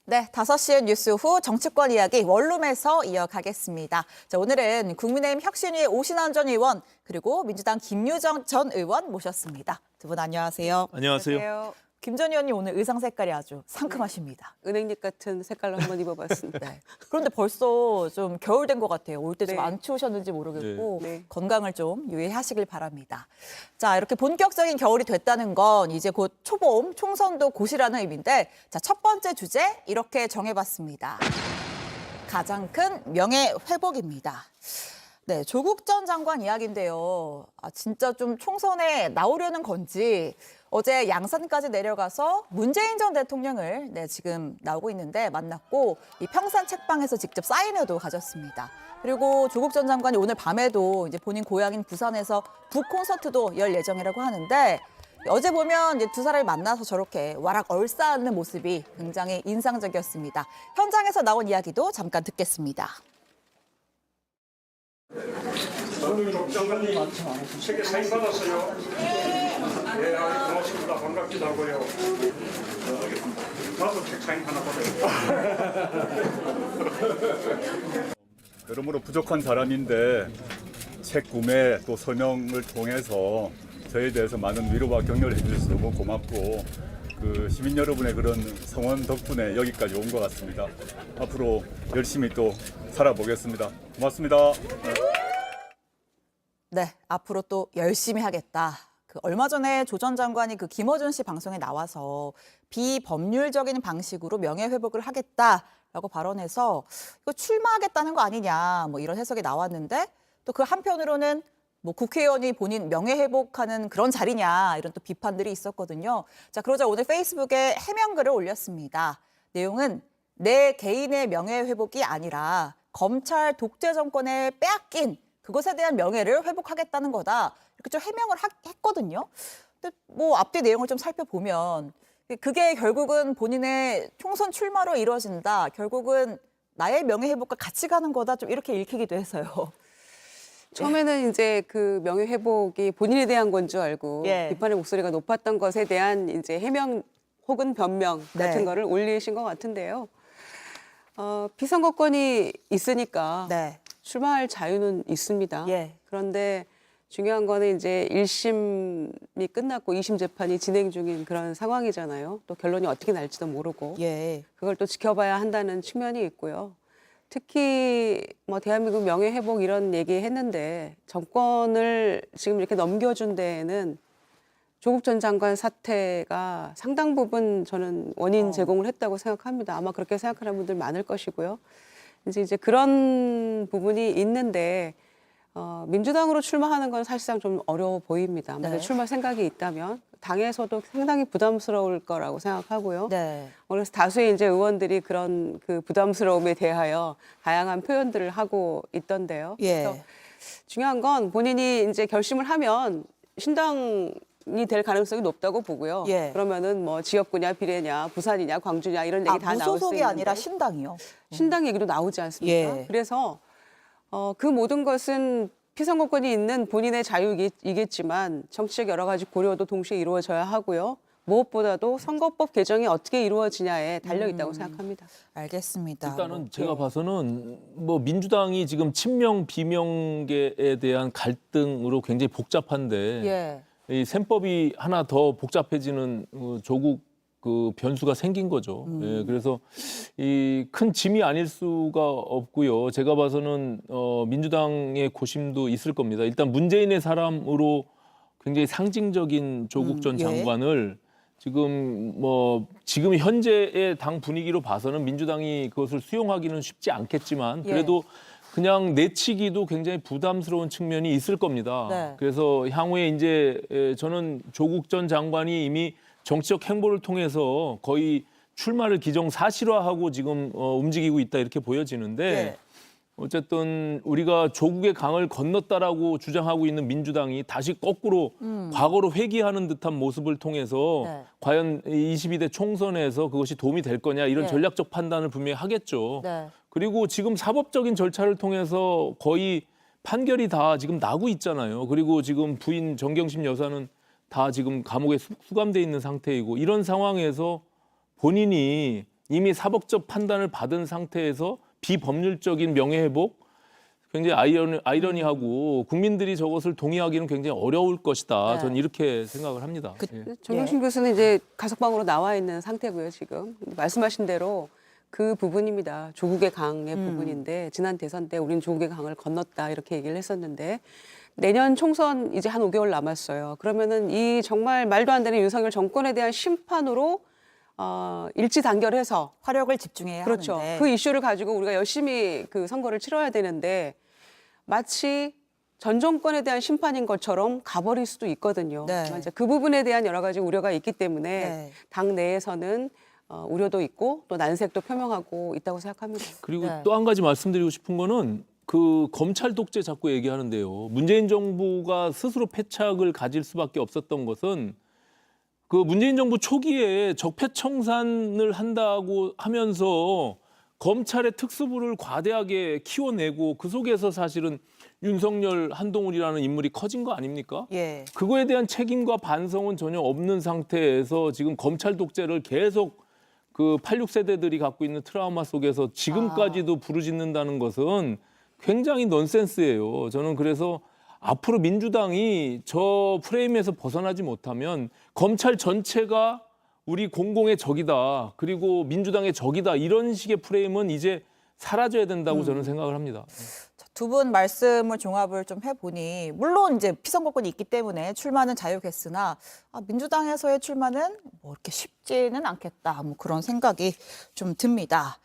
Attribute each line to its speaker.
Speaker 1: 네, 5시의 뉴스 후 정치권 이야기 원룸에서 이어가겠습니다. 자, 오늘은 국민의힘 혁신위의 오신환 전 의원 그리고 민주당 김유정 전 의원 모셨습니다. 두 분 안녕하세요.
Speaker 2: 안녕하세요.
Speaker 1: 김 전 의원님 오늘 의상 색깔이 아주 상큼하십니다.
Speaker 2: 은행잎 같은 색깔로 한번 입어봤습니다.
Speaker 1: 네. 그런데 벌써 좀 겨울 된 것 같아요. 올 때 좀
Speaker 2: 네.
Speaker 1: 안 추우셨는지 모르겠고
Speaker 2: 네.
Speaker 1: 건강을 좀 유의하시길 바랍니다. 자, 이렇게 본격적인 겨울이 됐다는 건 이제 곧 초봄 총선도 곧이라는 의미인데 자, 첫 번째 주제 이렇게 정해봤습니다. 가장 큰 명예 회복입니다. 네, 조국 전 장관 이야기인데요. 진짜 좀 총선에 나오려는 건지 어제 양산까지 내려가서 문재인 전 대통령을 지금 나오고 있는데 만났고 이 평산 책방에서 직접 사인회도 가졌습니다. 그리고 조국 전 장관이 오늘 밤에도 이제 본인 고향인 부산에서 북 콘서트도 열 예정이라고 하는데 어제 보면 이제 두 사람이 만나서 저렇게 와락 얼싸안는 모습이 굉장히 인상적이었습니다. 현장에서 나온 이야기도 잠깐 듣겠습니다.
Speaker 3: 장관님 책에 사인 받았어요. 네, 아주 고맙습니다. 반갑기도 하고요. 나도 책 사인 하나 받아요.
Speaker 4: 여러모로 부족한 사람인데 책 구매 또 서명을 통해서 저에 대해서 많은 위로와 격려를 해주셔서 너무 고맙고 그 시민 여러분의 그런 성원 덕분에 여기까지 온 것 같습니다. 앞으로 열심히 또 살아보겠습니다. 고맙습니다.
Speaker 1: 네, 앞으로 또 열심히 하겠다. 얼마 전에 조 전 장관이 김어준 씨 방송에 나와서 비법률적인 방식으로 명예회복을 하겠다라고 발언해서 이거 출마하겠다는 거 아니냐 뭐 이런 해석이 나왔는데 또 그 한편으로는 뭐 국회의원이 본인 명예회복하는 그런 자리냐 이런 또 비판들이 있었거든요. 자, 그러자 오늘 페이스북에 해명글을 올렸습니다. 내용은 내 개인의 명예회복이 아니라 검찰 독재 정권에 빼앗긴 그것에 대한 명예를 회복하겠다는 거다. 이렇게 좀 해명을 했거든요. 근데 뭐 앞뒤 내용을 좀 살펴보면 그게 결국은 본인의 총선 출마로 이루어진다. 결국은 나의 명예회복과 같이 가는 거다. 좀 이렇게 읽히기도 해서요.
Speaker 2: 처음에는 이제 그 명예회복이 본인에 대한 건 줄 알고 비판의 목소리가 높았던 것에 대한 이제 해명 혹은 변명 같은 거를 올리신 것 같은데요. 피선거권이 있으니까 출마할 자유는 있습니다. 그런데 중요한 거는 이제 1심이 끝났고 2심 재판이 진행 중인 그런 상황이잖아요. 또 결론이 어떻게 날지도 모르고 그걸 또 지켜봐야 한다는 측면이 있고요. 특히 뭐 대한민국 명예회복 이런 얘기 했는데 정권을 지금 이렇게 넘겨준 데에는 조국 전 장관 사태가 상당 부분 저는 원인 제공을 했다고 생각합니다. 아마 그렇게 생각하는 분들 많을 것이고요. 이제 그런 부분이 있는데 민주당으로 출마하는 건 사실상 좀 어려워 보입니다. 만약 출마 생각이 있다면 당에서도 상당히 부담스러울 거라고 생각하고요. 그래서 다수의 이제 의원들이 그런 그 부담스러움에 대하여 다양한 표현들을 하고 있던데요. 그래서 중요한 건 본인이 이제 결심을 하면 신당이 될 가능성이 높다고 보고요. 그러면은 뭐 지역구냐, 비례냐, 부산이냐, 광주냐 이런 얘기 다 나올 수 있는데
Speaker 1: 무소속이 아니라 신당이요.
Speaker 2: 신당 얘기도 나오지 않습니까? 그래서 그 모든 것은 피선거권이 있는 본인의 자유이겠지만 정치적 여러 가지 고려도 동시에 이루어져야 하고요. 무엇보다도 선거법 개정이 어떻게 이루어지냐에 달려 있다고 생각합니다.
Speaker 1: 알겠습니다.
Speaker 5: 일단은 제가 봐서는 뭐 민주당이 지금 친명 비명계에 대한 갈등으로 굉장히 복잡한데 이 셈법이 하나 더 복잡해지는 조국 그 변수가 생긴 거죠. 그래서 이 큰 짐이 아닐 수가 없고요. 제가 봐서는 민주당의 고심도 있을 겁니다. 일단 문재인의 사람으로 굉장히 상징적인 조국 전 장관을 지금 현재의 당 분위기로 봐서는 민주당이 그것을 수용하기는 쉽지 않겠지만 그래도 그냥 내치기도 굉장히 부담스러운 측면이 있을 겁니다. 그래서 향후에 이제 저는 조국 전 장관이 이미 정치적 행보를 통해서 거의 출마를 기정사실화하고 지금 움직이고 있다 이렇게 보여지는데 어쨌든 우리가 조국의 강을 건넜다라고 주장하고 있는 민주당이 다시 거꾸로 과거로 회귀하는 듯한 모습을 통해서 과연 22대 총선에서 그것이 도움이 될 거냐 이런 전략적 판단을 분명히 하겠죠. 그리고 지금 사법적인 절차를 통해서 거의 판결이 다 지금 나고 있잖아요. 그리고 지금 부인 정경심 여사는 다 지금 감옥에 수감돼 있는 상태이고 이런 상황에서 본인이 이미 사법적 판단을 받은 상태에서 비법률적인 명예회복 굉장히 아이러니하고 국민들이 저것을 동의하기는 굉장히 어려울 것이다. 저는 이렇게 생각을 합니다. 예.
Speaker 2: 정경심 교수는 이제 가석방으로 나와 있는 상태고요, 지금. 말씀하신 대로 그 부분입니다. 조국의 강의 부분인데 지난 대선 때 우리는 조국의 강을 건넜다 이렇게 얘기를 했었는데 내년 총선 이제 한 5개월 남았어요. 그러면은 이 정말 말도 안 되는 윤석열 정권에 대한 심판으로 일치 단결해서
Speaker 1: 화력을 집중해야
Speaker 2: 그렇죠.
Speaker 1: 하는데.
Speaker 2: 그 이슈를 가지고 우리가 열심히 그 선거를 치러야 되는데 마치 전 정권에 대한 심판인 것처럼 가버릴 수도 있거든요.
Speaker 1: 네.
Speaker 2: 이제 그 부분에 대한 여러 가지 우려가 있기 때문에
Speaker 1: 네.
Speaker 2: 당 내에서는 우려도 있고 또 난색도 표명하고 있다고 생각합니다.
Speaker 5: 그리고
Speaker 1: 네.
Speaker 5: 또 한 가지 말씀드리고 싶은 거는 그 검찰 독재 자꾸 얘기하는데요. 문재인 정부가 스스로 패착을 가질 수밖에 없었던 것은 그 문재인 정부 초기에 적폐청산을 한다고 하면서 검찰의 특수부를 과대하게 키워내고 그 속에서 사실은 윤석열, 한동훈이라는 인물이 커진 거 아닙니까?
Speaker 1: 예.
Speaker 5: 그거에 대한 책임과 반성은 전혀 없는 상태에서 지금 검찰 독재를 계속 그 86세대들이 갖고 있는 트라우마 속에서 지금까지도 부르짖는다는 것은 굉장히 넌센스예요. 저는 그래서 앞으로 민주당이 저 프레임에서 벗어나지 못하면 검찰 전체가 우리 공공의 적이다. 그리고 민주당의 적이다. 이런 식의 프레임은 이제 사라져야 된다고 저는 생각을 합니다.
Speaker 1: 두 분 말씀을 종합을 좀 해보니 물론 이제 피선거권이 있기 때문에 출마는 자유겠으나 민주당에서의 출마는 뭐 이렇게 쉽지는 않겠다. 뭐 그런 생각이 좀 듭니다.